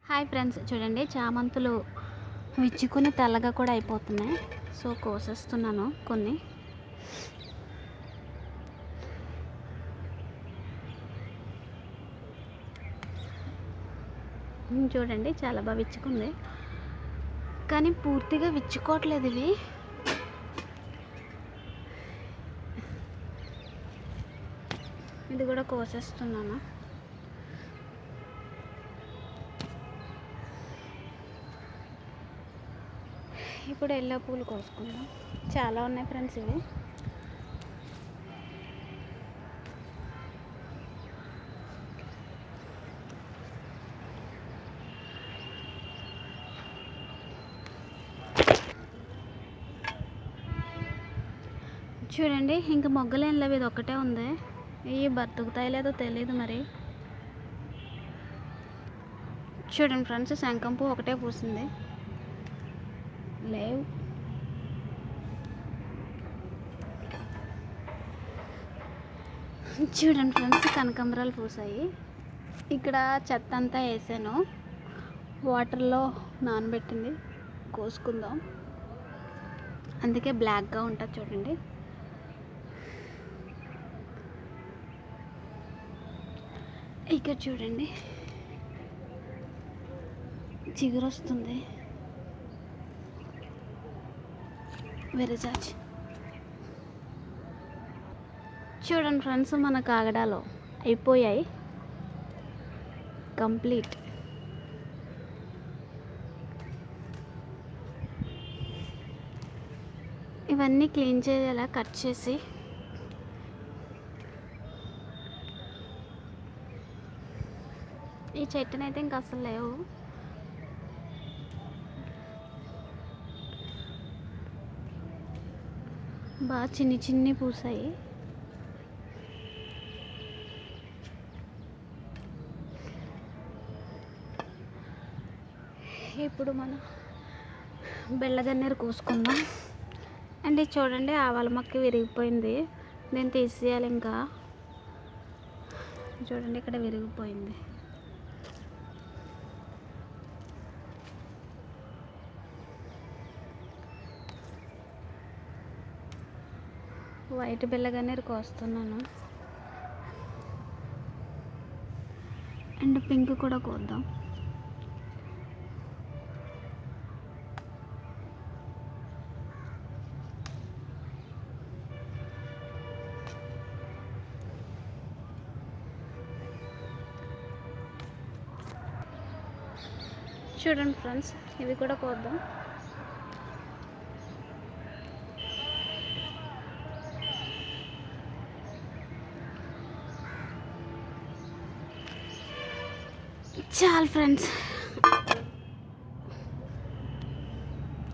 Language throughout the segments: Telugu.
హాయ్ ఫ్రెండ్స్, చూడండి చామంతులు విచ్చుకుని తెల్లగా కూడా అయిపోతున్నాయి. సో కోసేస్తున్నాను కొన్ని. చూడండి చాలా బాగా విచ్చుకుంది, కానీ పూర్తిగా విచ్చుకోవట్లేదు ఇవి. ఇది కూడా కోసేస్తున్నాను. ఇప్పుడు ఎల్లో పూలు కోసుకుందాం. చాలా ఉన్నాయి ఫ్రెండ్స్ ఇవి. చూడండి ఇంకా మొగ్గలేం లేవు, ఇది ఒక్కటే ఉంది. ఇవి బతుకుతాయి లేదో తెలియదు మరి. చూడండి ఫ్రెండ్స్, శంఖం పువ్వు ఒకటే పూసింది, లేవు. చూడండి ఫ్రెండ్స్, కనకాంబరాలు పూసాయి. ఇక్కడ చెత్త అంతా వేసాను, వాటర్లో నానబెట్టింది, కోసుకుందాం. అందుకే బ్లాక్గా ఉంటుంది చూడండి. ఇక్కడ చూడండి చిగురు వస్తుంది, విరజాజి. చూడండి ఫ్రెండ్స్, మన కాగడాలో అయిపోయాయి కంప్లీట్. ఇవన్నీ క్లీన్ చేయాలా, కట్ చేసి. ఈ చెట్టునైతే ఇంకా అసలు లేవు. బాగా చిన్ని చిన్ని పూసాయి. ఇప్పుడు మనం బెల్లగన్నేరు కోసుకుందాం. అండ్ ఇది చూడండి, ఆవాల మొక్క విరిగిపోయింది, నేను తీసేయాలి ఇంకా. చూడండి ఇక్కడ విరిగిపోయింది. వైట్ బెల్లగన్నేరు కోస్తున్నాను. అండ్ పింక్ కూడా కోద్దాం. చూడండి ఫ్రెండ్స్, ఇవి కూడా కోద్దాం. చాలు ఫ్రెండ్స్,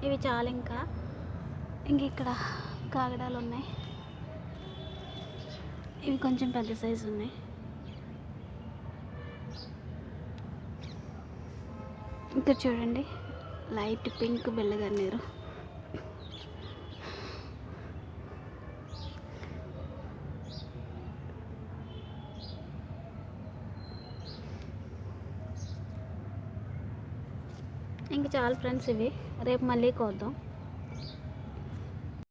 ఇవి చాలు. ఇంకా ఇక్కడ కాగడాలు ఉన్నాయి, ఇవి కొంచెం పెద్ద సైజు ఉన్నాయి. ఇక్కడ చూడండి లైట్ పింక్ బెల్లగన్నేరు. ఇంక చాలు ఫ్రెండ్స్, ఇవి రేపు మళ్ళీ కోద్దాం.